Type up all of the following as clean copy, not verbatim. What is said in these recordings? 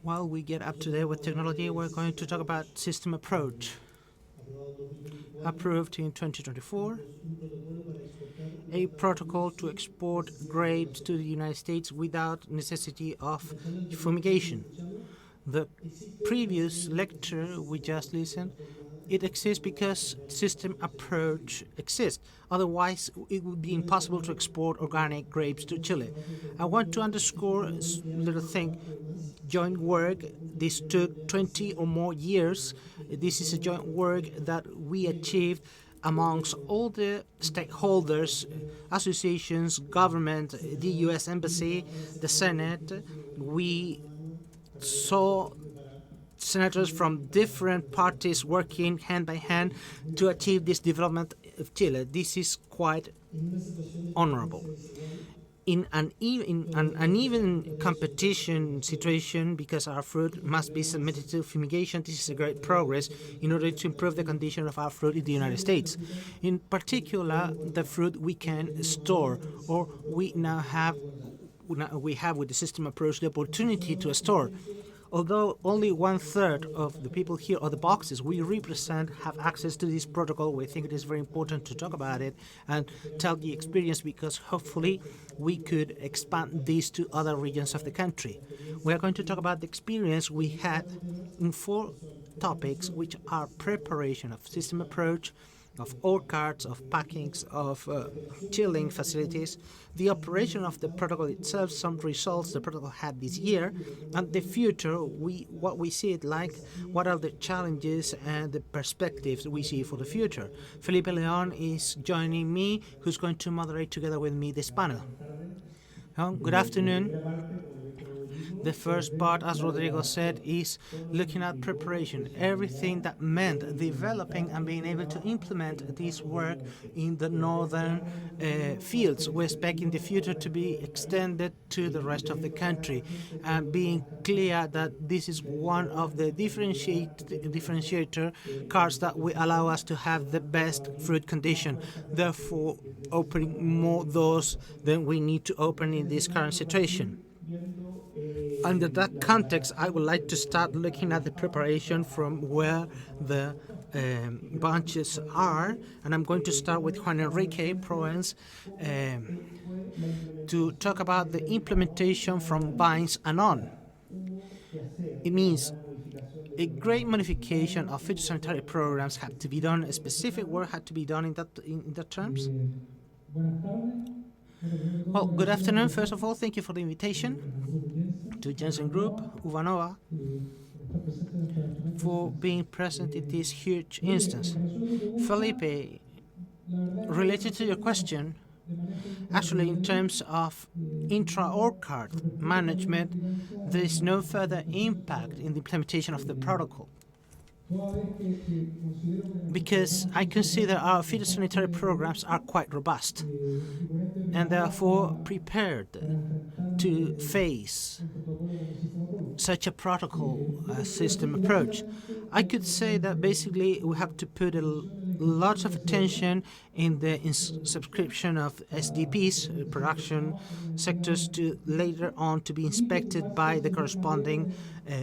While we get up to date with technology, we're going to talk about system approach. Approved in 2024, a protocol to export grapes to the United States without necessity of fumigation. The previous lecture we just listened, it exists because system approach exists. Otherwise, it would be impossible to export organic grapes to Chile. I want to underscore a little thing. Joint work, this took 20 or more years. This is a joint work that we achieved amongst all the stakeholders, associations, government, the U.S. Embassy, the Senate. We saw senators from different parties working hand by hand to achieve this development of Chile. This is quite honorable. In an uneven competition situation, because our fruit must be submitted to fumigation, this is a great progress in order to improve the condition of our fruit in the United States. In particular, the fruit we can store, or we have with the system approach the opportunity to store. Although only 1/3 of the people here, or the boxes we represent, have access to this protocol, we think it is very important to talk about it and tell the experience, because hopefully we could expand this to other regions of the country. We are going to talk about the experience we had in 4 topics, which are preparation of system approach, of orchards, of packings, of chilling facilities, the operation of the protocol itself, some results the protocol had this year, and the future, what we see it like, what are the challenges and the perspectives we see for the future. Felipe Leon is joining me, who's going to moderate together with me this panel. Good afternoon. The first part, as Rodrigo said, is looking at preparation, everything that meant developing and being able to implement this work in the northern fields. We expect in the future to be extended to the rest of the country, and being clear that this is one of the differentiator cards that will allow us to have the best fruit condition, therefore opening more doors than we need to open in this current situation. Under that context, I would like to start looking at the preparation from where the bunches are, and I'm going to start with Juan Enrique Proens to talk about the implementation from vines and on. It means a great modification of phytosanitary programs had to be done, a specific work had to be done in that terms. Well, good afternoon. First of all, thank you for the invitation to Jensen Group, Uvanova, for being present in this huge instance. Felipe, related to your question, actually in terms of intra-orchard management, there is no further impact in the implementation of the protocol, because I consider our phytosanitary programs are quite robust and therefore prepared to face such a protocol system approach. I could say that basically we have to put lots of attention in the subscription of SDPs, production sectors, to later on to be inspected by the corresponding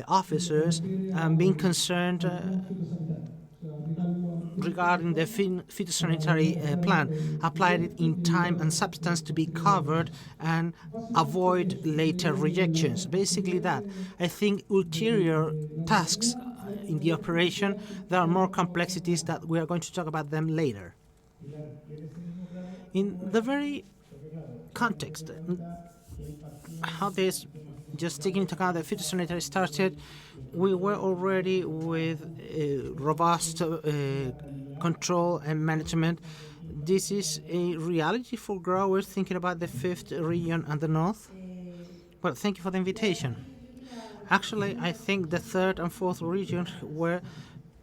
officers, and being concerned regarding the phytosanitary plan, applied it in time and substance to be covered and avoid later rejections. Basically that. I think ulterior tasks in the operation, there are more complexities that we are going to talk about them later. In the very context, how this, just taking into account that phytosanitary started, we were already with robust control and management. This is a reality for growers thinking about the 5th region and the north. Well, thank you for the invitation. Actually, I think the 3rd and 4th regions were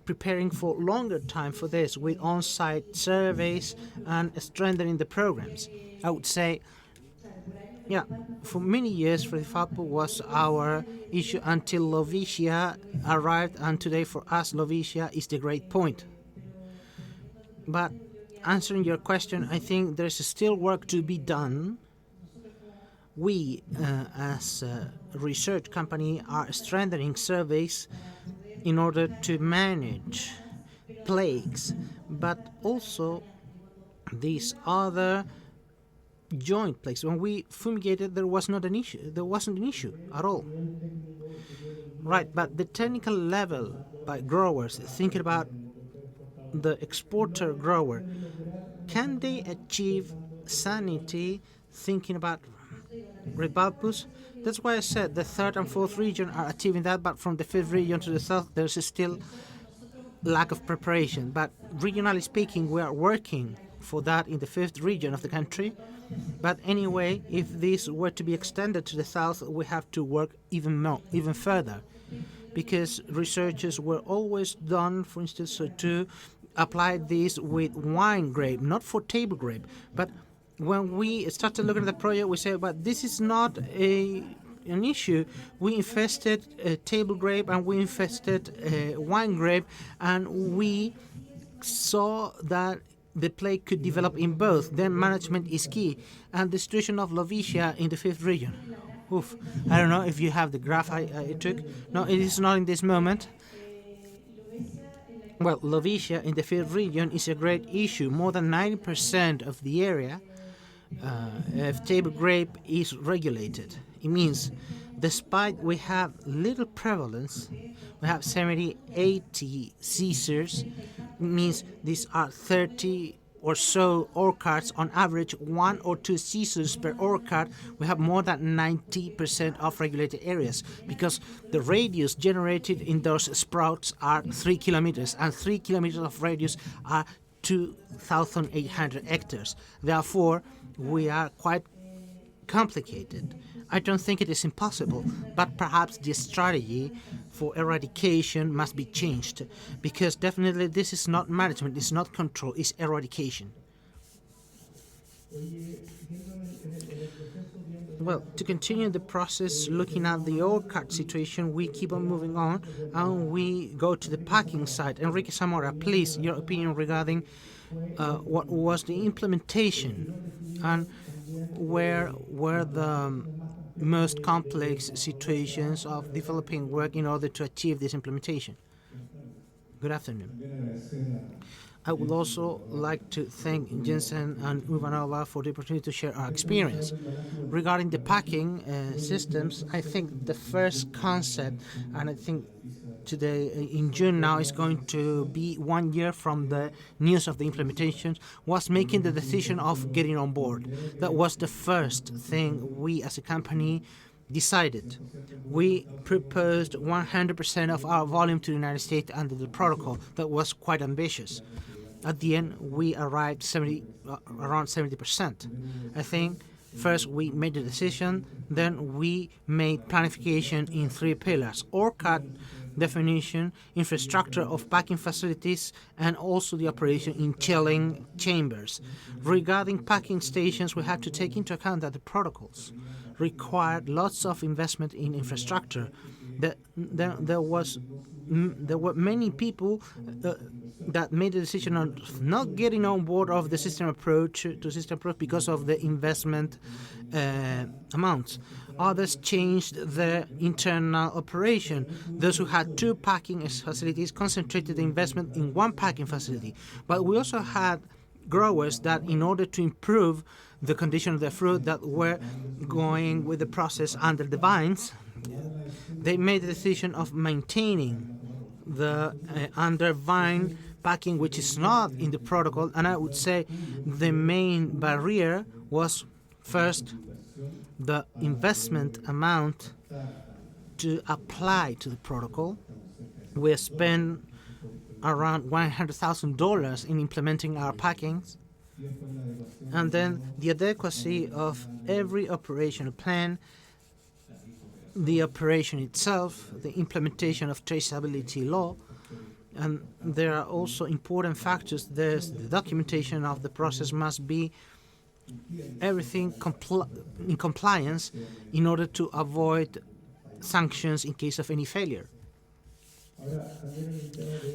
preparing for longer time for this, with on-site surveys and strengthening the programs. I would say Yeah, for many years, Fredifapo was our issue until Lovicia arrived, and today for us, Lovicia is the great point. But answering your question, I think there's still work to be done. We, as a research company, are strengthening surveys in order to manage plagues, but also these other joint plagues. When we fumigated, there was not an issue. There wasn't an issue at all. Right, but the technical level by growers thinking about the exporter grower, can they achieve sanity thinking about rebulbus? That's why I said the third and fourth region are achieving that, but from the fifth region to the south, there's still lack of preparation. But regionally speaking, we are working for that in the fifth region of the country. But anyway, if this were to be extended to the south, we have to work even more, even further, because researches were always done, for instance, to apply this with wine grape, not for table grape. But when we started looking at the project, we said, but this is not an issue. We infested table grape and we infested wine grape, and we saw that the plague could develop in both. Then management is key. And the situation of Lovicia in the fifth region. Oof. I don't know if you have the graph I took. No, it is not in this moment. Well, Lovicia in the fifth region is a great issue. More than 90% of the area of table grape is regulated. It means despite we have little prevalence, we have 70, 80 seizures. It means these are 30 or so orchards, on average 1 or 2 seizures per orchard. We have more than 90% of regulated areas because the radius generated in those sprouts are 3 kilometers, and 3 kilometers of radius are 2,800 hectares. Therefore, we are quite complicated. I don't think it is impossible, but perhaps the strategy for eradication must be changed, because definitely this is not management, it's not control, it's eradication. Well, to continue the process, looking at the orchard situation, we keep on moving on and we go to the packing side. Enrique Zamora, please, your opinion regarding what was the implementation and where were the most complex situations of developing work in order to achieve this implementation. Good afternoon. I would also like to thank Jensen and Uvanova for the opportunity to share our experience. Regarding the packing systems, I think the first concept, and I think today in June now is going to be 1 year from the news of the implementation, was making the decision of getting on board. That was the first thing we as a company decided. We proposed 100% of our volume to the United States under the protocol. That was quite ambitious. At the end, we arrived around 70%. I think first we made the decision, then we made planification in 3 pillars: orchard definition, infrastructure of packing facilities, and also the operation in chilling chambers. Regarding packing stations, we had to take into account that the protocols required lots of investment in infrastructure. There were many people that made the decision on not getting on board of the system approach because of the investment amounts. Others changed their internal operation. Those who had 2 packing facilities concentrated the investment in 1 packing facility. But we also had growers that, in order to improve the condition of their fruit, that were going with the process under the vines, they made the decision of maintaining the under vine packing, which is not in the protocol. And I would say the main barrier was first the investment amount to apply to the protocol. We spent around $100,000 in implementing our packings. And then the adequacy of every operational plan, the operation itself, the implementation of traceability law, and there are also important factors. There's the documentation of the process must be everything in compliance in order to avoid sanctions in case of any failure.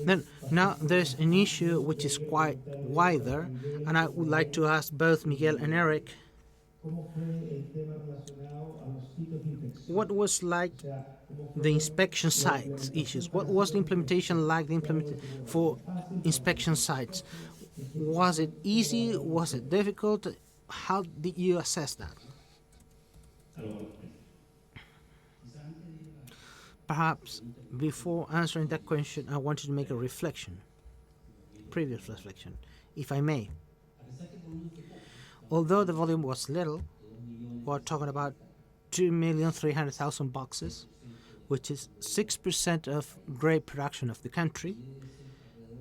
Then now there's an issue which is quite wider, and I would like to ask both Miguel and Eric, what was like the inspection sites issues? What was the implementation like for inspection sites? Was it easy? Was it difficult? How did you assess that? Perhaps before answering that question, I wanted to make a previous reflection, if I may. Although the volume was little, we're talking about 2,300,000 boxes, which is 6% of grape production of the country,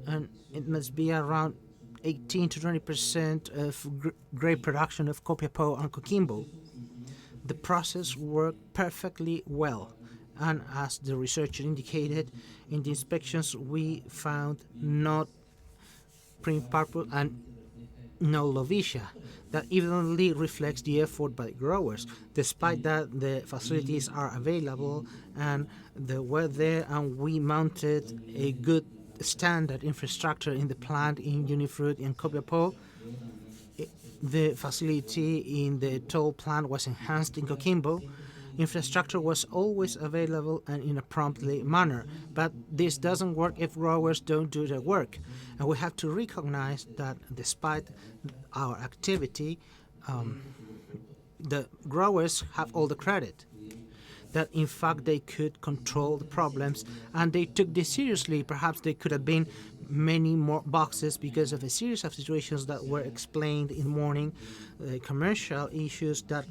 and it must be around 18 to 20% of grape production of Copiapó and Coquimbo. The process worked perfectly well, and as the researcher indicated, in the inspections we found not prim purple and no lovitia. That evenly reflects the effort by growers. Despite that, the facilities are available and they were there, and we mounted a good standard infrastructure in the plant in Unifruit and Copiapó. The facility in the toll plant was enhanced in Coquimbo. Infrastructure was always available and in a promptly manner, but this doesn't work if growers don't do their work. And we have to recognize that despite our activity, the growers have all the credit. That in fact they could control the problems and they took this seriously. Perhaps there could have been many more boxes because of a series of situations that were explained in the morning, commercial issues that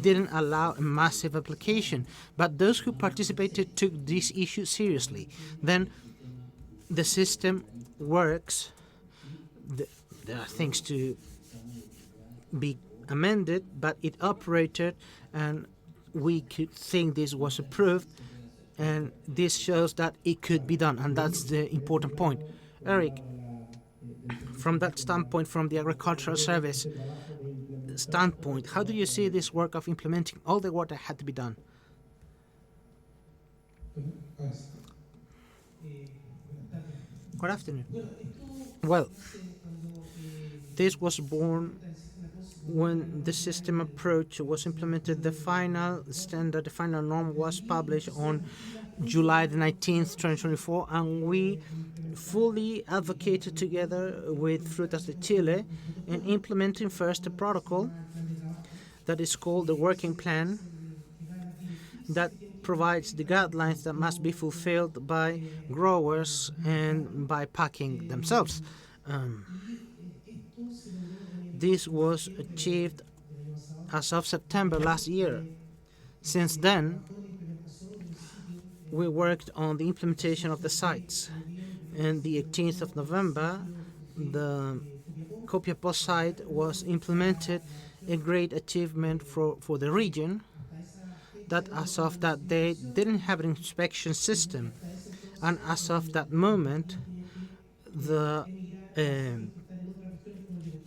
didn't allow a massive application. But those who participated took this issue seriously. Then the system works. There are things to be amended, but it operated, and we could think this was approved, and this shows that it could be done, and that's the important point. Eric, from that standpoint, from the agricultural service standpoint, how do you see this work of implementing all the work that had to be done? Good afternoon. Well, this was born when the system approach was implemented. The final standard, the final norm was published on July the 19th, 2024, and we fully advocated together with Frutas de Chile in implementing first a protocol that is called the working plan that provides the guidelines that must be fulfilled by growers and by packing themselves. This was achieved as of September last year. Since then, we worked on the implementation of the sites. And the 18th of November, the Copiapó site was implemented, a great achievement for the region that as of that date didn't have an inspection system. And as of that moment, the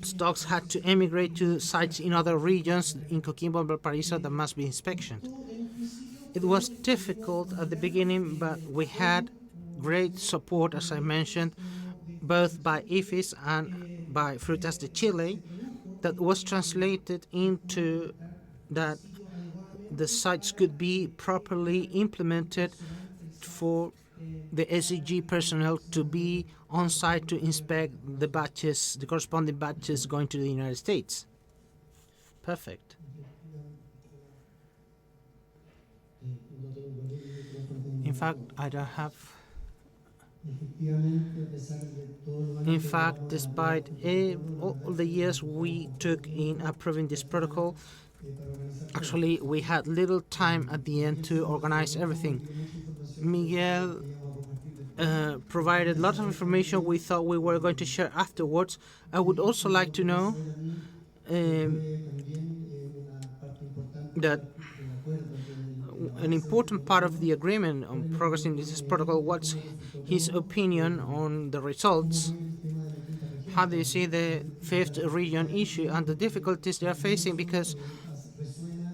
stocks had to emigrate to sites in other regions in Coquimbo and Valparaiso that must be inspected. It was difficult at the beginning, but we had great support, as I mentioned, both by IFIS and by Frutas de Chile, that was translated into that the sites could be properly implemented for the SEG personnel to be on site to inspect the batches, the corresponding batches going to the United States. Perfect. In fact, I don't have. In fact, despite all the years we took in approving this protocol, actually we had little time at the end to organize everything. Miguel provided lots of information we thought we were going to share afterwards. I would also like to know that an important part of the agreement on progress in this protocol was his opinion on the results. how do you see the fifth region issue and the difficulties they are facing, because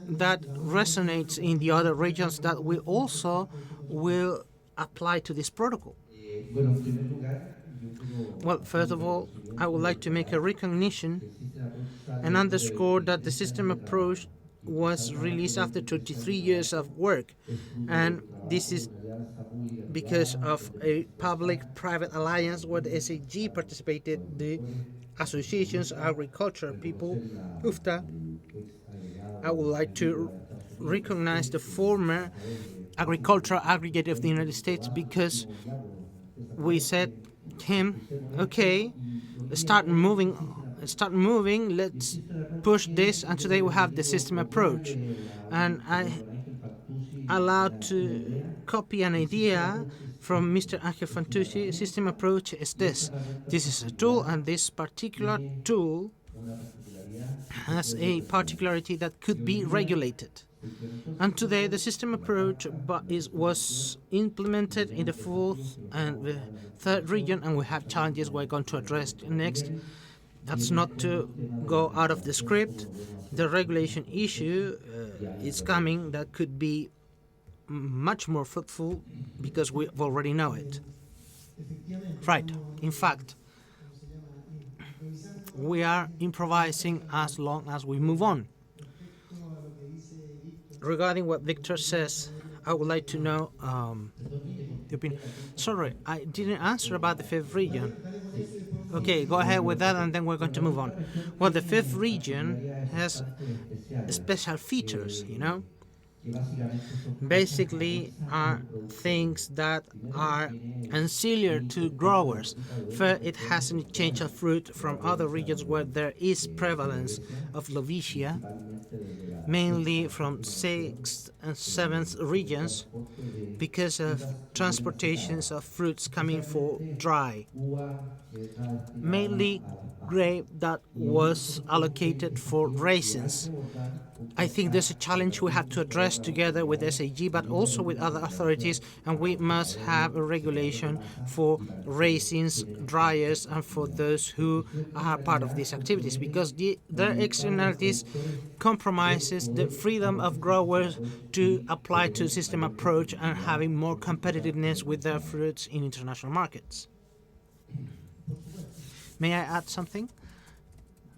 that resonates in the other regions that we also will apply to this protocol? Well, first of all, I would like to make a recognition and underscore that the system approach was released after 23 years of work, and this is because of a public-private alliance where the SAG participated, the associations, agriculture people, UFTA. I would like to recognize the former agricultural aggregate of the United States, because we said him, okay, start moving, let's push this, and today we have the system approach. And I allowed to copy an idea from Mr. Angel Fantuzzi. System approach is this. This is a tool, and this particular tool has a particularity that could be regulated. And today the system approach was implemented in the fourth and the third region, and we have challenges we're going to address next. That's not to go out of the script. The regulation issue is coming that could be much more fruitful because we already know it. Right. In fact, we are improvising as long as we move on. Regarding what Victor says, I would like to know the opinion. Sorry, I didn't answer about the fifth region. Okay, go ahead with that, and then we're going to move on. Well, the fifth region has special features, basically are things that are ancillary to growers. First, it has an exchange of fruit from other regions where there is prevalence of Lovicia, mainly from 6th and 7th regions, because of transportations of fruits coming for dry. Mainly grape that was allocated for raisins. I think there's a challenge we have to address together with SAG, but also with other authorities, and we must have a regulation for raisins, dryers, and for those who are part of these activities, because their externalities compromises the freedom of growers to apply to system approach and having more competitiveness with their fruits in international markets. May I add something?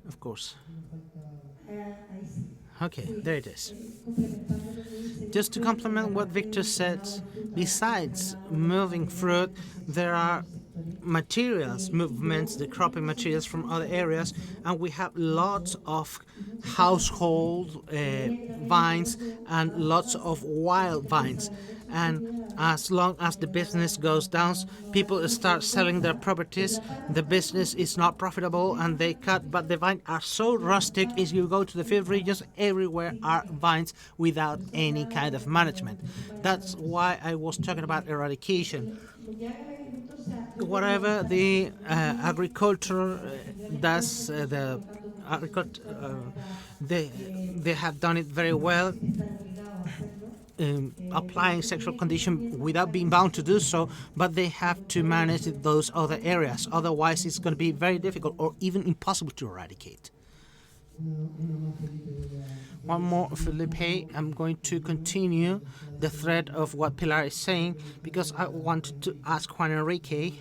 Of course. Okay, there it is. Just to complement what Victor said, besides moving fruit, there are materials, movements, the cropping materials from other areas, and we have lots of household vines and lots of wild vines. And as long as the business goes down, people start selling their properties, the business is not profitable, and they cut, but the vines are so rustic. If you go to the fifth regions, everywhere are vines without any kind of management. That's why I was talking about eradication. Whatever the agriculture does, they have done it very well, applying sexual condition without being bound to do so, but they have to manage those other areas. Otherwise, it's going to be very difficult or even impossible to eradicate. One more, Felipe. I'm going to continue the thread of what Pilar is saying, because I wanted to ask Juan Enrique.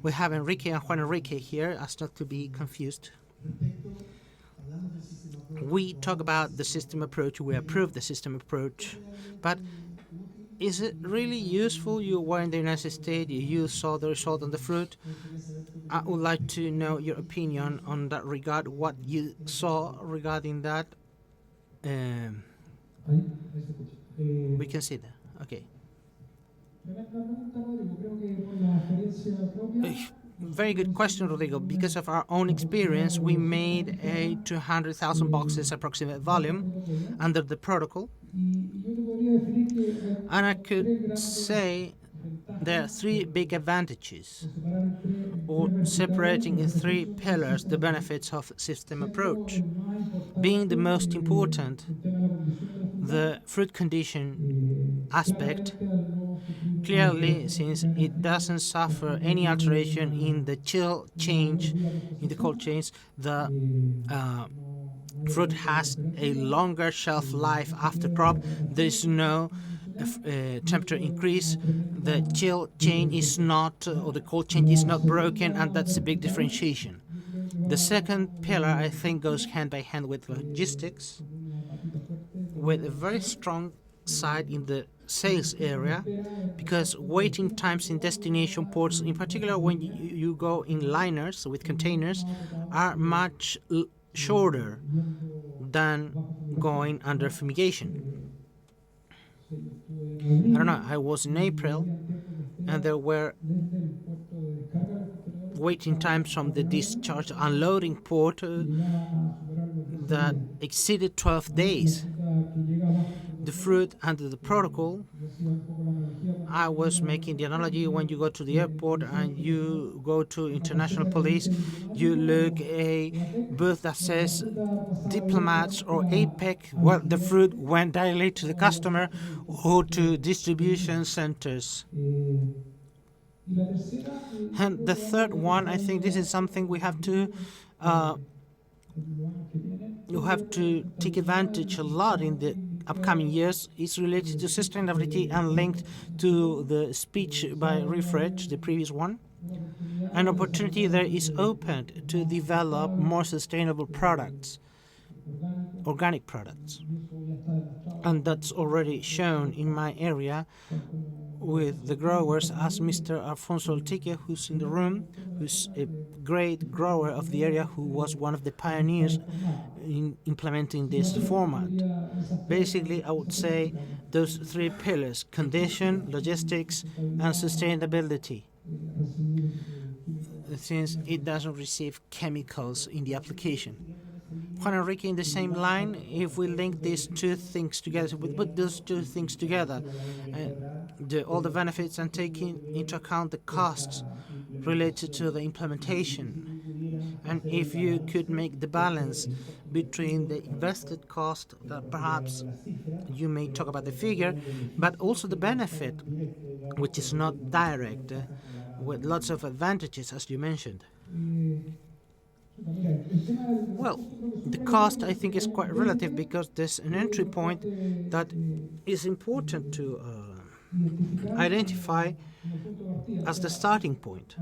We have Enrique and Juan Enrique here, as not to be confused. We talk about the system approach, we approve the system approach, but is it really useful? You were in the United States, you saw the result on the fruit. I would like to know your opinion on that regard, what you saw regarding that. We can see that. Okay. Very good question, Rodrigo. Because of our own experience, we made a 200,000 boxes approximate volume under the protocol. And I could say there are three big advantages, or separating in three pillars the benefits of system approach. Being the most important, the fruit condition aspect, Clearly, since it doesn't suffer any alteration in the chill change, in the cold change, the uh, fruit has a longer shelf life after crop. There is no temperature increase. The chill chain is not, or the cold chain is not broken, and that's a big differentiation. The second pillar, I think, goes hand by hand with logistics, with a very strong side in the sales area, because waiting times in destination ports, in particular when you go in liners with containers, are much shorter than going under fumigation. I don't know, I was in April and there were waiting times from the discharge unloading port that exceeded 12 days. The fruit under the protocol, I was making the analogy when you go to the airport and you go to international police, you look a booth that says diplomats or APEC, well, the fruit went directly to the customer or to distribution centers. And the third one, I think this is something you have to take advantage a lot in the upcoming years, is related to sustainability and linked to the speech by Refresh, the previous one. An opportunity there is opened to develop more sustainable products, organic products. And that's already shown in my area with the growers, as Mr. Alfonso Altique, who's in the room, who's a great grower of the area, who was one of the pioneers in implementing this format. Basically, I would say those three pillars: condition, logistics, and sustainability, since it doesn't receive chemicals in the application. Juan Enrique, in the same line, if we link these two things together, if we put those two things together, all the benefits and taking into account the costs related to the implementation, and if you could make the balance between the invested cost, that perhaps you may talk about the figure, but also the benefit, which is not direct, with lots of advantages, as you mentioned. Well, the cost, I think, is quite relative, because there's an entry point that is important to identify as the starting point.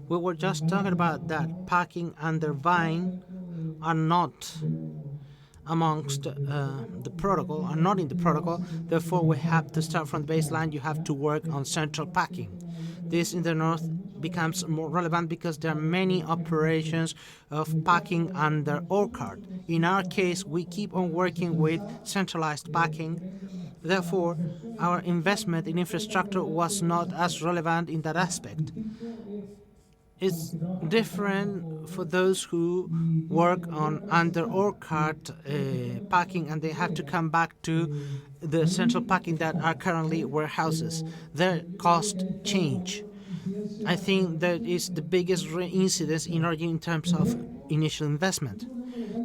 We were just talking about that packing and the vine are not amongst the protocol, are not in the protocol. Therefore, we have to start from the baseline. You have to work on central packing. This in the north becomes more relevant because there are many operations of packing under ORCARD. In our case, we keep on working with centralized packing. Therefore, our investment in infrastructure was not as relevant in that aspect. It's different for those who work on under ORCARD packing, and they have to come back to the central packing that are currently warehouses. Their cost change. I think that is the biggest incidence in origin in terms of initial investment.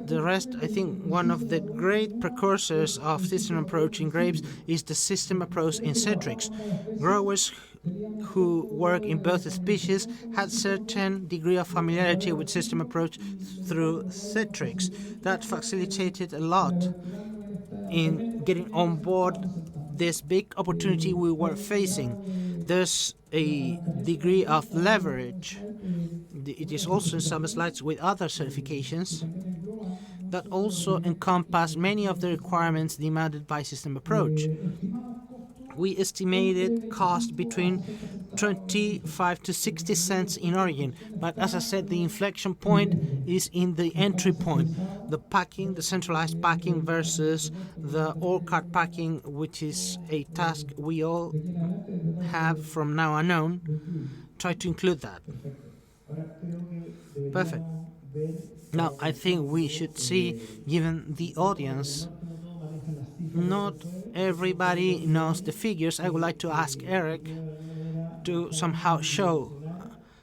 The rest, I think one of the great precursors of system approach in grapes is the system approach in citrics. Growers who work in both species had certain degree of familiarity with system approach through citrics. That facilitated a lot in getting on board this big opportunity we were facing. There's a degree of leverage. It is also in some slides with other certifications that also encompass many of the requirements demanded by system approach. We estimated cost between 25 to 60 cents in origin, but as I said, the inflection point is in the entry point. The packing, the centralized packing versus the all-card packing, which is a task we all have from now on. Try to include that. Perfect. Now, I think we should see, given the audience, not everybody knows the figures. I would like to ask Eric to somehow show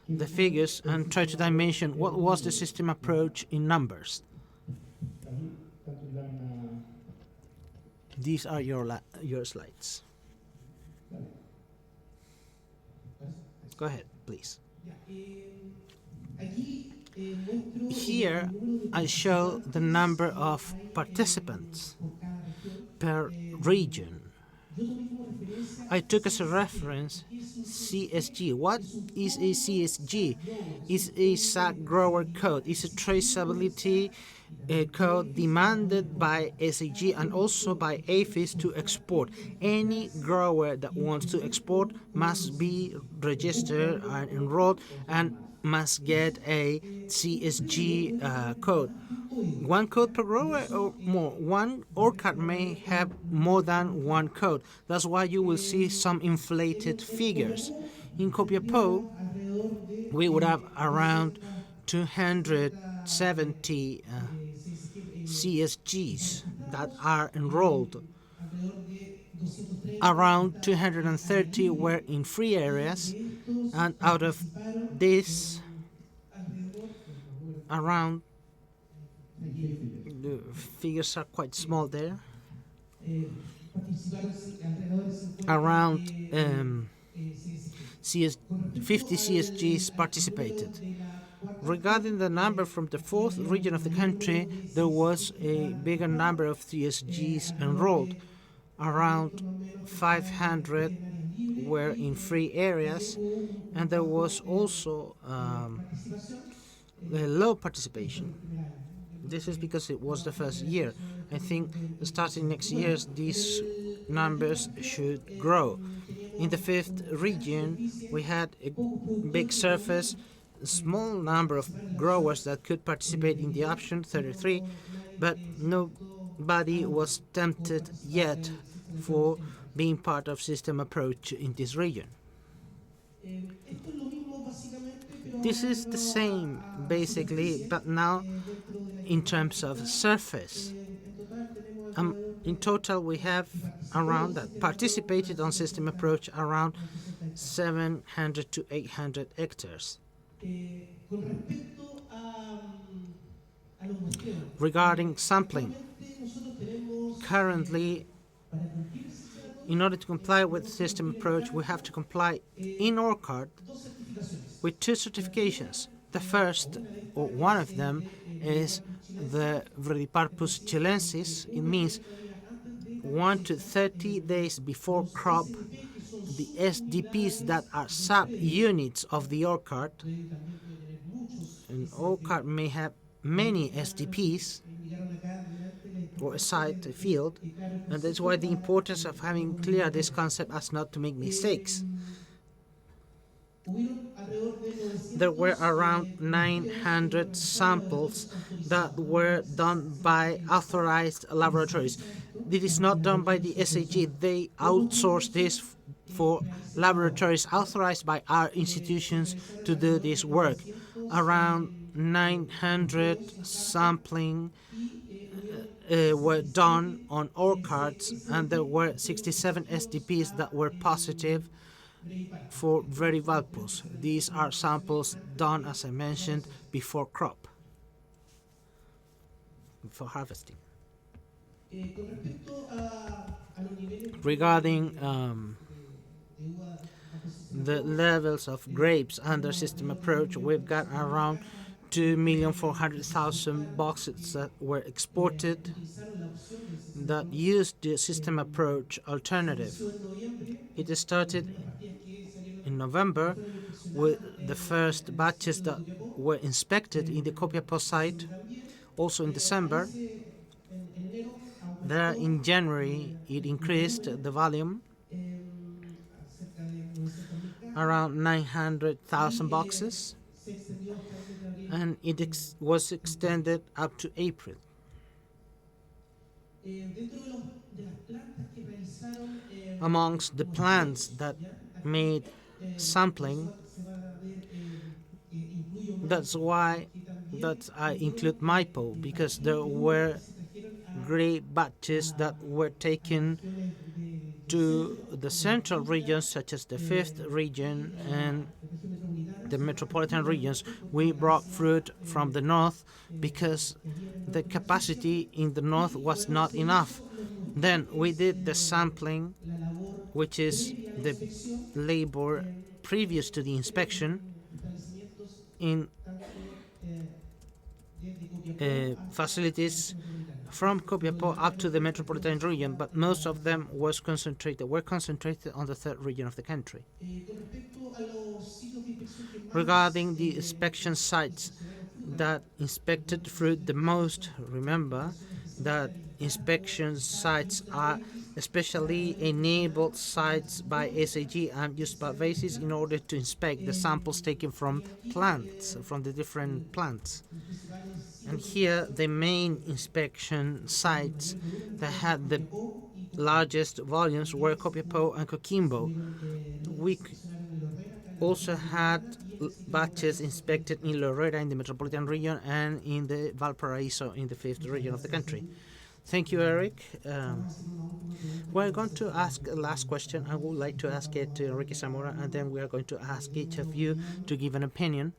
the figures and try to dimension what was the system approach in numbers. These are your slides. Go ahead, please. Here I show the number of participants per region. I took as a reference CSG. What is a CSG? It's a sac grower code. It's a traceability code demanded by SAG and also by APHIS to export. Any grower that wants to export must be registered and enrolled and must get a CSG code. One code per grower or more. One orchard may have more than one code. That's why you will see some inflated figures. In Copiapó, we would have around 270 CSGs that are enrolled. Around 230 were in free areas, and out of this, around the figures are quite small there. Around 50 CSGs participated. Regarding the number from the fourth region of the country, there was a bigger number of CSGs enrolled. Around 500 were in free areas, and there was also a low participation. This is because it was the first year. I think starting next year, these numbers should grow. In the fifth region, we had a big surface, a small number of growers that could participate in the option, 33, but nobody was tempted yet for being part of system approach in this region. This is the same, basically, but now in terms of surface. In total, we have around that participated on system approach around 700 to 800 hectares. Regarding sampling, currently, in order to comply with the system approach, we have to comply in orchard with two certifications. The first, or one of them, is the Verdiparpus chilensis. It means 1 to 30 days before crop, the SDPs that are sub-units of the orchard. An orchard may have many SDPs, or a site, a field, and that's why the importance of having clear this concept as not to make mistakes. There were around 900 samples that were done by authorized laboratories. This is not done by the SAG. They outsource this for laboratories authorized by our institutions to do this work. Around 900 sampling were done on orchards, and there were 67 SDPs that were positive for Verdivalpus. These are samples done, as I mentioned, before crop, before harvesting. Regarding the levels of grapes under system approach, we've got around 2,400,000 boxes that were exported that used the system approach alternative. It started in November with the first batches that were inspected in the Copiapó site, also in December. There in January it increased the volume around 900,000 boxes, and it was extended up to April. Amongst the plants that made sampling, that's why I include Maipo, because there were great batches that were taken to the central regions, such as the 5th region and the metropolitan regions. We brought fruit from the north because the capacity in the north was not enough. Then we did the sampling, which is the labor previous to the inspection in facilities from Copiapó up to the metropolitan region, but most of them were concentrated on the third region of the country. Regarding the inspection sites that inspected fruit the most, remember that inspection sites are especially enabled sites by SAG and used by basis in order to inspect the samples taken from plants, from the different plants. And here the main inspection sites that had the largest volumes were Copiapó and Coquimbo. We also had batches inspected in Loreda in the metropolitan region and in the Valparaiso in the fifth region of the country. Thank you, Eric. We're going to ask a last question. I would like to ask it to Enrique Zamora, and then we are going to ask each of you to give an opinion,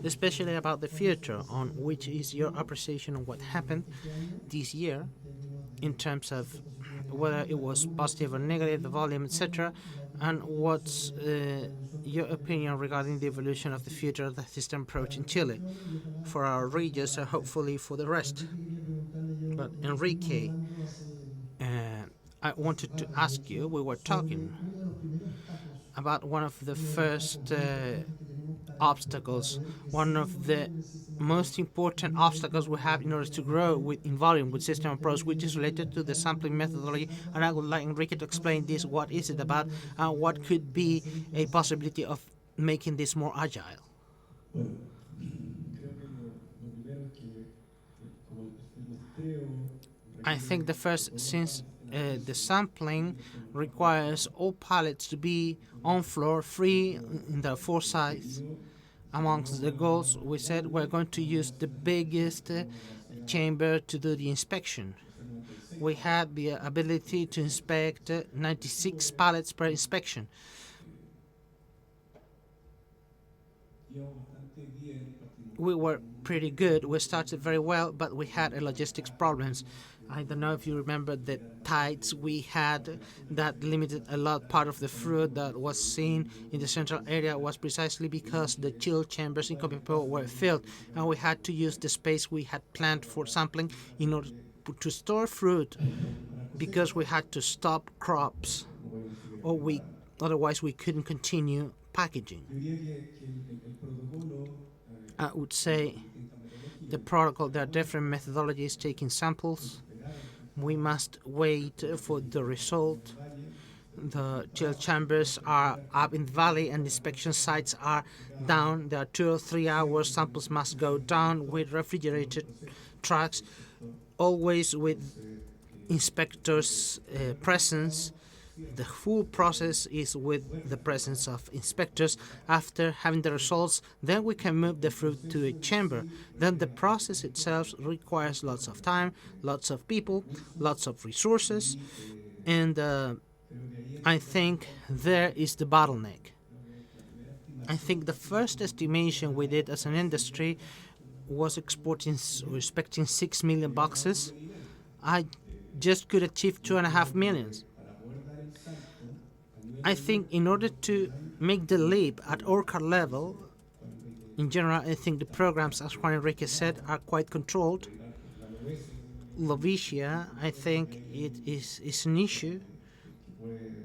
especially about the future, on which is your appreciation of what happened this year in terms of whether it was positive or negative, the volume, etc., and what's your opinion regarding the evolution of the future of the system approach in Chile for our regions and hopefully for the rest. But Enrique, I wanted to ask you, we were talking about one of the first obstacles, one of the most important obstacles we have in order to grow in volume with system approach, which is related to the sampling methodology. And I would like Enrique to explain this, what is it about, and what could be a possibility of making this more agile. I think the first, since the sampling requires all pallets to be on floor, free in the four sides. Amongst the goals, we said we're going to use the biggest chamber to do the inspection. We had the ability to inspect 96 pallets per inspection. We were pretty good. We started very well, but we had logistics problems. I don't know if you remember the tides we had that limited a lot. Part of the fruit that was seen in the central area was precisely because the chill chambers in Copiapó were filled, and we had to use the space we had planned for sampling in order to store fruit, because we had to stop crops, or otherwise we couldn't continue packaging. I would say the protocol, there are different methodologies taking samples. We must wait for the result. The chill chambers are up in the valley and inspection sites are down. There are 2 or 3 hours. Samples must go down with refrigerated trucks, always with inspectors' presence. The full process is with the presence of inspectors. After having the results, then we can move the fruit to a chamber. Then the process itself requires lots of time, lots of people, lots of resources, and I think there is the bottleneck. I think the first estimation we did as an industry was expecting 6 million boxes. I just could achieve 2.5 million. I think in order to make the leap at ORCAR level, in general, I think the programs, as Juan Enrique said, are quite controlled. Lovicia, I think it is an issue.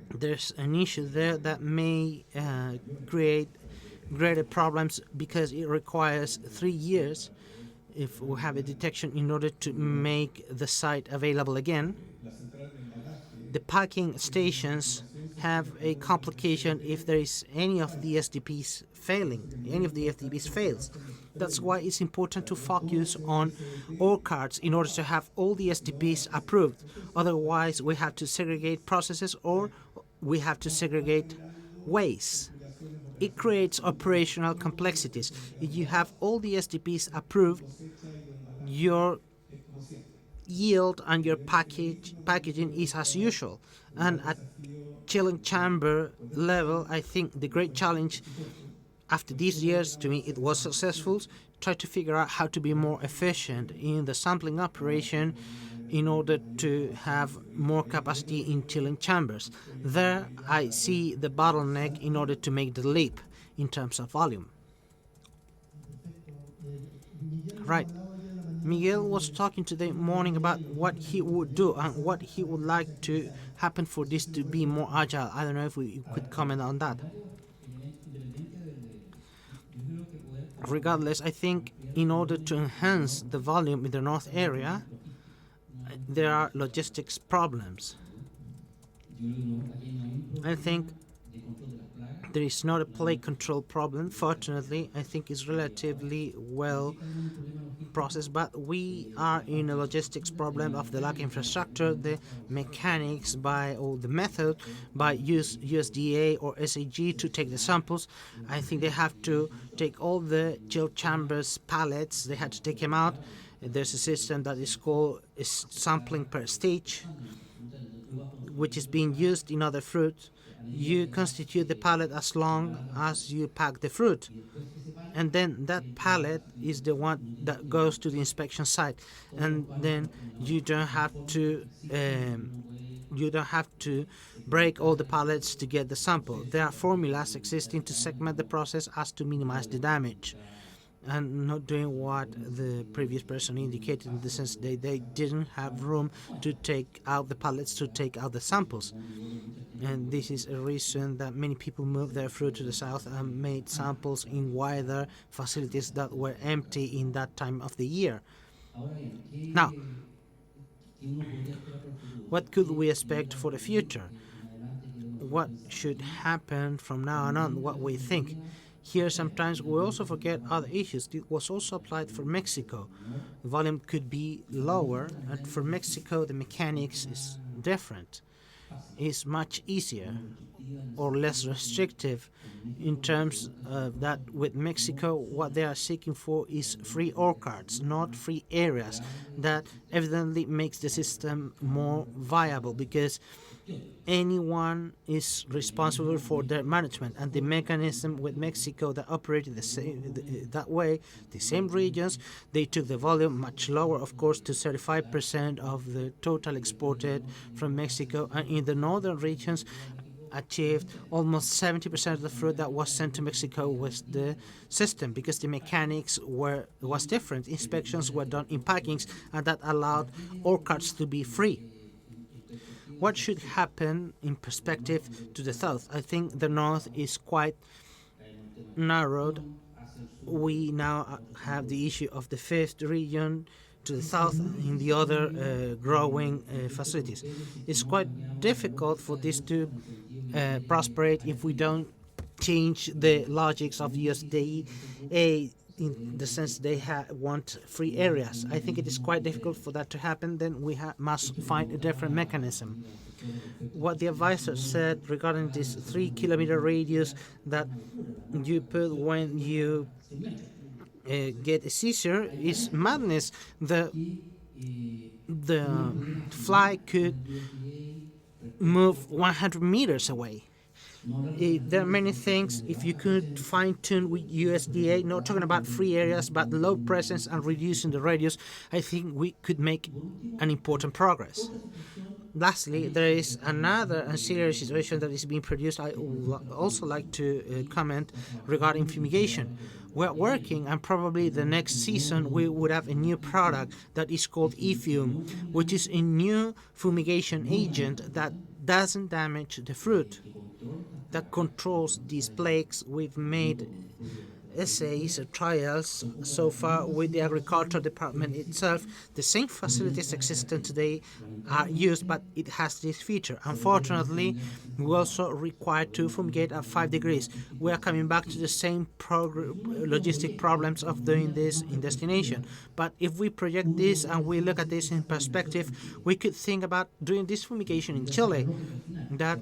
There's an issue there that may create greater problems because it requires 3 years if we have a detection in order to make the site available again. The packing stations have a complication if there is any of the SDPs failing, any of the FDPs fails. That's why it's important to focus on all cards in order to have all the SDPs approved. Otherwise, we have to segregate processes or we have to segregate waste. It creates operational complexities. If you have all the SDPs approved, your yield and your packaging is as usual. And at chilling chamber level, I think the great challenge after these years, to me it was successful, try to figure out how to be more efficient in the sampling operation in order to have more capacity in chilling chambers. There I see the bottleneck in order to make the leap in terms of volume. Right. Miguel was talking today morning about what he would do and what he would like to happen for this to be more agile. I don't know if we could comment on that. Regardless, I think in order to enhance the volume in the north area, there are logistics problems. I think there is not a plague control problem. Fortunately, I think it's relatively well processed, but we are in a logistics problem of the lack of infrastructure, the mechanics or the method by USDA or SAG to take the samples. I think they have to take all the chill chambers pallets, they had to take them out. There's a system that is called sampling per stage, which is being used in other fruit. You constitute the pallet as long as you pack the fruit, and then that pallet is the one that goes to the inspection site, and then you don't have to break all the pallets to get the sample. There are formulas existing to segment the process as to minimize the damage, and not doing what the previous person indicated, in the sense that they didn't have room to take out the pallets to take out the samples. And this is a reason that many people moved their fruit to the south and made samples in wider facilities that were empty in that time of the year. Now, what could we expect for the future? What should happen from now on? What we think? Here sometimes we also forget other issues. It was also applied for Mexico. The volume could be lower, and for Mexico the mechanics is different. Is much easier or less restrictive in terms of that. With Mexico, what they are seeking for is free orchards, not free areas. That evidently makes the system more viable, because anyone is responsible for their management, and the mechanism with Mexico that operated that way, the same regions, they took the volume much lower, of course, to 35% of the total exported from Mexico, and in the northern regions achieved almost 70% of the fruit that was sent to Mexico with the system, because the mechanics was different. Inspections were done in packings, and that allowed orchards to be free. What should happen in perspective to the south? I think the north is quite narrowed. We now have the issue of the fifth region to the south in the other growing facilities. It's quite difficult for this to prosperate if we don't change the logics of USDA in the sense they want free areas. I think it is quite difficult for that to happen. Then we must find a different mechanism. What the advisor said regarding this 3-kilometer radius that you put when you get a seizure is madness. The fly could move 100 meters away. There are many things. If you could fine-tune with USDA, not talking about free areas, but low presence and reducing the radius, I think we could make an important progress. Lastly, there is another ancillary situation that is being produced. I would also like to comment regarding fumigation. We're working, and probably the next season we would have a new product that is called E-Fume, which is a new fumigation agent that doesn't damage the fruit, that controls these plagues. We've made essays or trials so far with the agriculture department itself. The same facilities existent today are used, but it has this feature. Unfortunately, we also require to fumigate at 5 degrees. We are coming back to the same logistic problems of doing this in destination. But if we project this and we look at this in perspective, we could think about doing this fumigation in Chile. That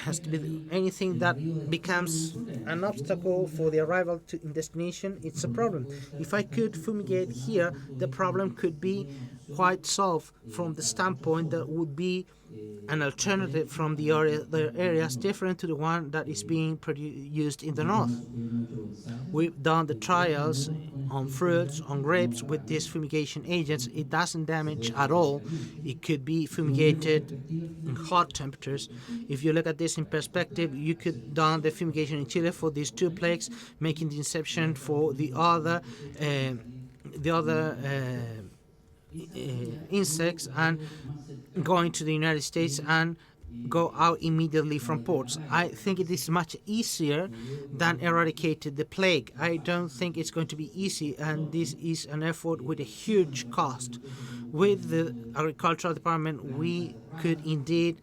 has to be anything that becomes an obstacle for the arrival in destination. It's a problem. If I could fumigate here, the problem could be quite solved from the standpoint that would be an alternative from the areas different to the one that is being used in the north. We've done the trials on fruits, on grapes with these fumigation agents. It doesn't damage at all. It could be fumigated in hot temperatures. If you look at this in perspective, you could done the fumigation in Chile for these two plagues, making the inception for insects, and going to the United States and go out immediately from ports. I think it is much easier than eradicating the plague. I don't think it's going to be easy, and this is an effort with a huge cost. With the agricultural department, we could indeed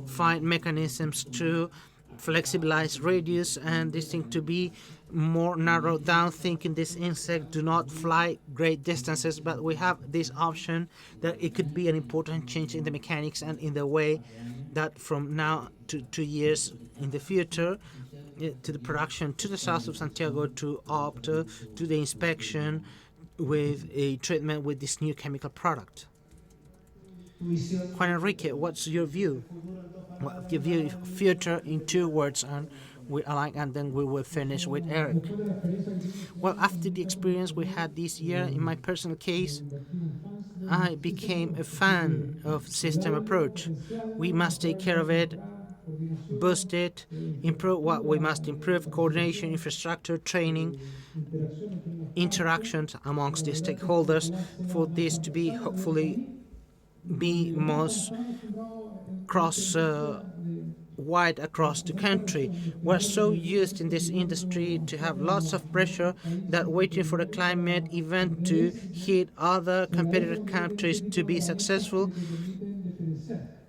find mechanisms to flexibilize radius and this thing to be more narrowed down, thinking this insect do not fly great distances, but we have this option that it could be an important change in the mechanics and in the way that from now to 2 years in the future to the production to the south of Santiago to opt to the inspection with a treatment with this new chemical product. Juan Enrique, what's your view? Well, your view future in 2 words, and we align, and then we will finish with Eric. Well, after the experience we had this year, in my personal case, I became a fan of system approach. We must take care of it, boost it, improve what we must improve: coordination, infrastructure, training, interactions amongst the stakeholders, for this to be hopefully be most cross wide across the country. We're so used in this industry to have lots of pressure that waiting for a climate event to hit other competitor countries to be successful,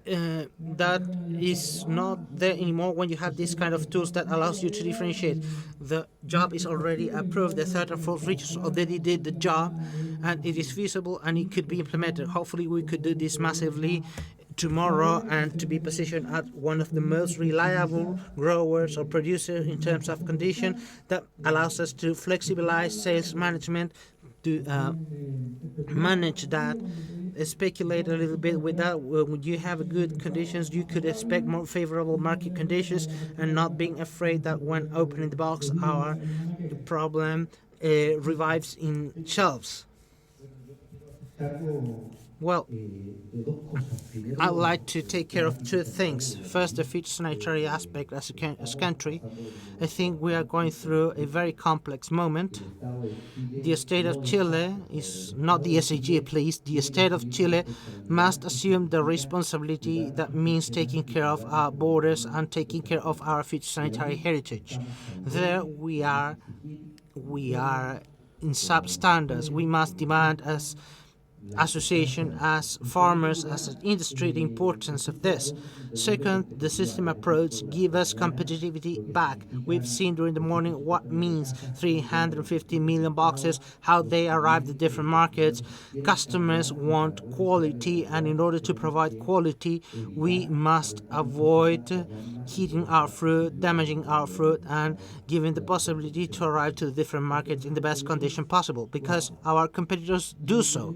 that is not there anymore when you have this kind of tools that allows you to differentiate. The job is already approved. The third and fourth regions already did the job, and it is feasible and it could be implemented. Hopefully we could do this massively tomorrow and to be positioned as one of the most reliable growers or producers in terms of condition that allows us to flexibilize sales management, to manage that, speculate a little bit with that. When you have good conditions, you could expect more favorable market conditions and not being afraid that when opening the box, our problem revives in shelves. Well, I'd like to take care of 2 things. First, the phytosanitary aspect as a country. I think we are going through a very complex moment. The state of Chile is not the SAG, please. The state of Chile must assume the responsibility that means taking care of our borders and taking care of our phytosanitary heritage. There we are in substandards. We must demand as association, as farmers, as an industry, the importance of this. Second, the system approach give us competitivity back. We've seen during the morning what means 350 million boxes, how they arrive at different markets. Customers want quality, and in order to provide quality, we must avoid heating our fruit, damaging our fruit, and giving the possibility to arrive to the different markets in the best condition possible, because our competitors do so.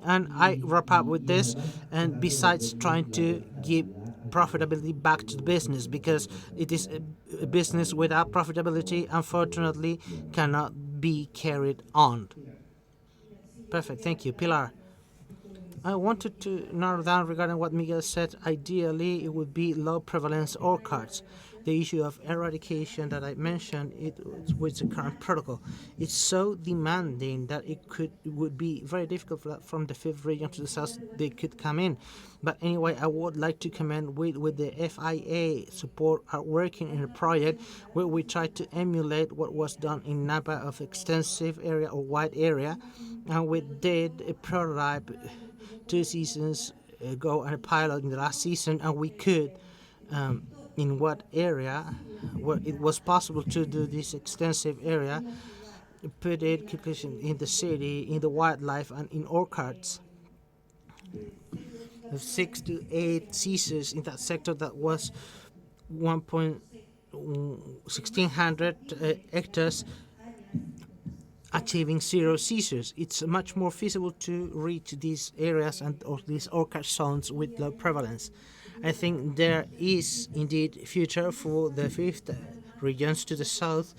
And I wrap up with this, and besides trying to give profitability back to the business, because it is a business without profitability, unfortunately, cannot be carried on. Perfect, thank you. Pilar. I wanted to narrow down regarding what Miguel said. Ideally, it would be low prevalence orchards. The issue of eradication that I mentioned, with the current protocol, it's so demanding that it would be very difficult from the 5th region to the south. They could come in. But anyway, I would like to commend with the FIA support are working in a project where we try to emulate what was done in Napa of extensive area or wide area, and we did a prototype 2 seasons ago and a pilot in the last season, and we could in what area where it was possible to do this extensive area, put it in the city, in the wildlife, and in orchards. 6 to 8 seasons in that sector that was 1,600 hectares, achieving 0 seizures. It's much more feasible to reach these areas or these orchard zones with low prevalence. I think there is indeed future for the 5th regions to the south,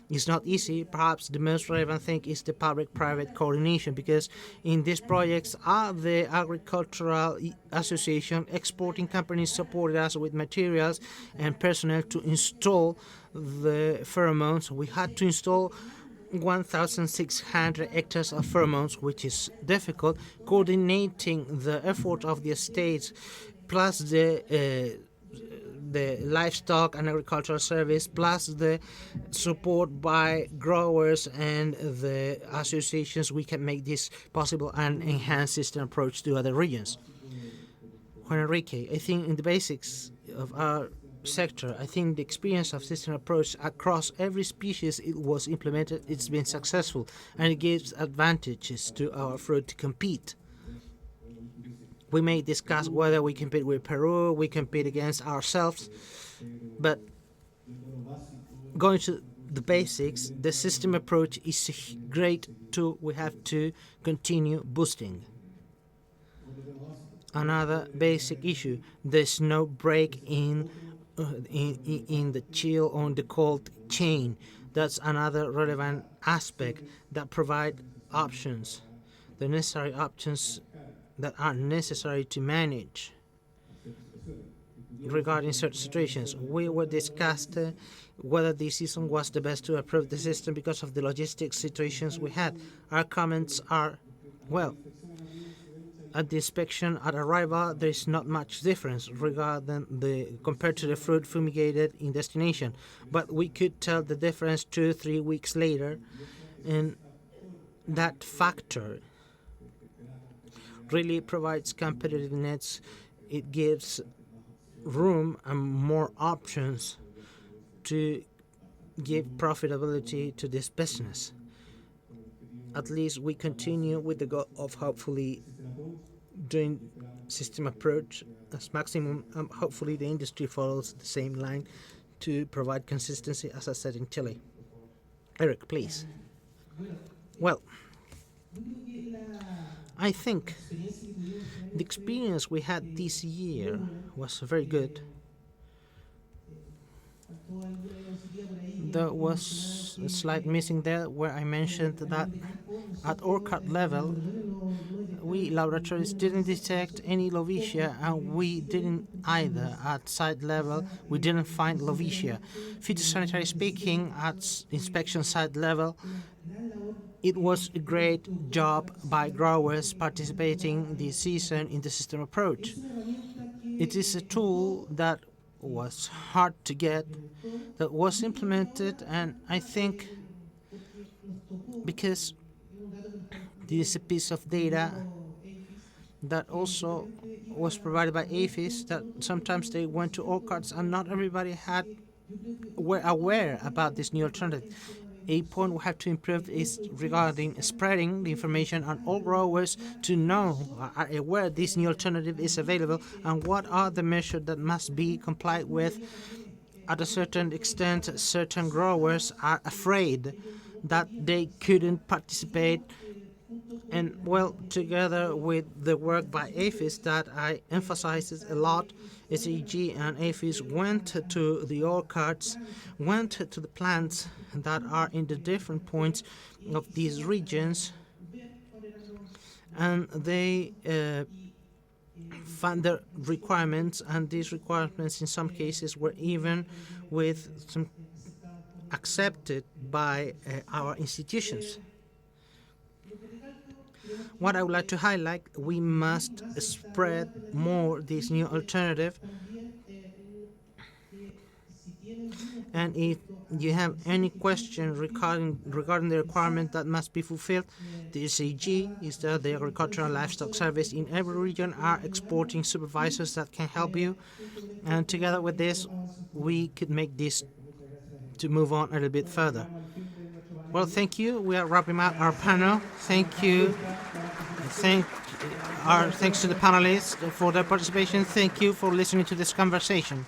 It's not easy. Perhaps the most relevant thing is the public-private coordination, because in these projects the agricultural association exporting companies supported us with materials and personnel to install the pheromones. We had to install 1,600 hectares of pheromones, which is difficult, coordinating the effort of the estates plus the livestock and agricultural service, plus the support by growers and the associations. We can make this possible and enhance system approach to other regions. Juan Enrique, I think in the basics of our sector, I think the experience of system approach across every species it was implemented, it's been successful, and it gives advantages to our fruit to compete. We may discuss whether we compete with Peru, we compete against ourselves, but going to the basics, the system approach is a great tool we have to continue boosting. Another basic issue, there's no break in the chill on the cold chain. That's another relevant aspect that provide options, the necessary options that are necessary to manage regarding certain situations. We will discuss whether this season was the best to approve the system because of the logistics situations we had. Our comments are, well, at the inspection at arrival, there is not much difference regarding compared to the fruit fumigated in destination, but we could tell the difference 2-3 weeks later, and that factor really provides competitiveness. It gives room and more options to give profitability to this business. At least we continue with the goal of hopefully doing system approach as maximum. Hopefully the industry follows the same line to provide consistency, as I said in Chile. Eric, please. Well, I think the experience we had this year was very good. There was a slight missing there where I mentioned that at orchard level, we laboratories didn't detect any Lovicia, and we didn't either at site level. We didn't find Lovicia. Phytosanitary speaking, at inspection site level, it was a great job by growers participating this season in the system approach. It is a tool that was hard to get, that was implemented, and I think because this is a piece of data that also was provided by APHIS, that sometimes they went to orchards and not everybody were aware about this new alternative. A point we have to improve is regarding spreading the information on all growers to know, are aware this new alternative is available, and what are the measures that must be complied with. At a certain extent, certain growers are afraid that they couldn't participate, and well, together with the work by APHIS that I emphasized a lot, SEG and APHIS went to the orchards, went to the plants that are in the different points of these regions, and they found the requirements, and these requirements in some cases were even with some accepted by our institutions. What I would like to highlight, we must spread more this new alternative. And if you have any question regarding the requirement that must be fulfilled, the SAG is the Agricultural Livestock Service in every region are exporting supervisors that can help you. And together with this, we could make this to move on a little bit further. Well, thank you. We are wrapping up our panel. Thank you. Thanks to the panelists for their participation. Thank you for listening to this conversation.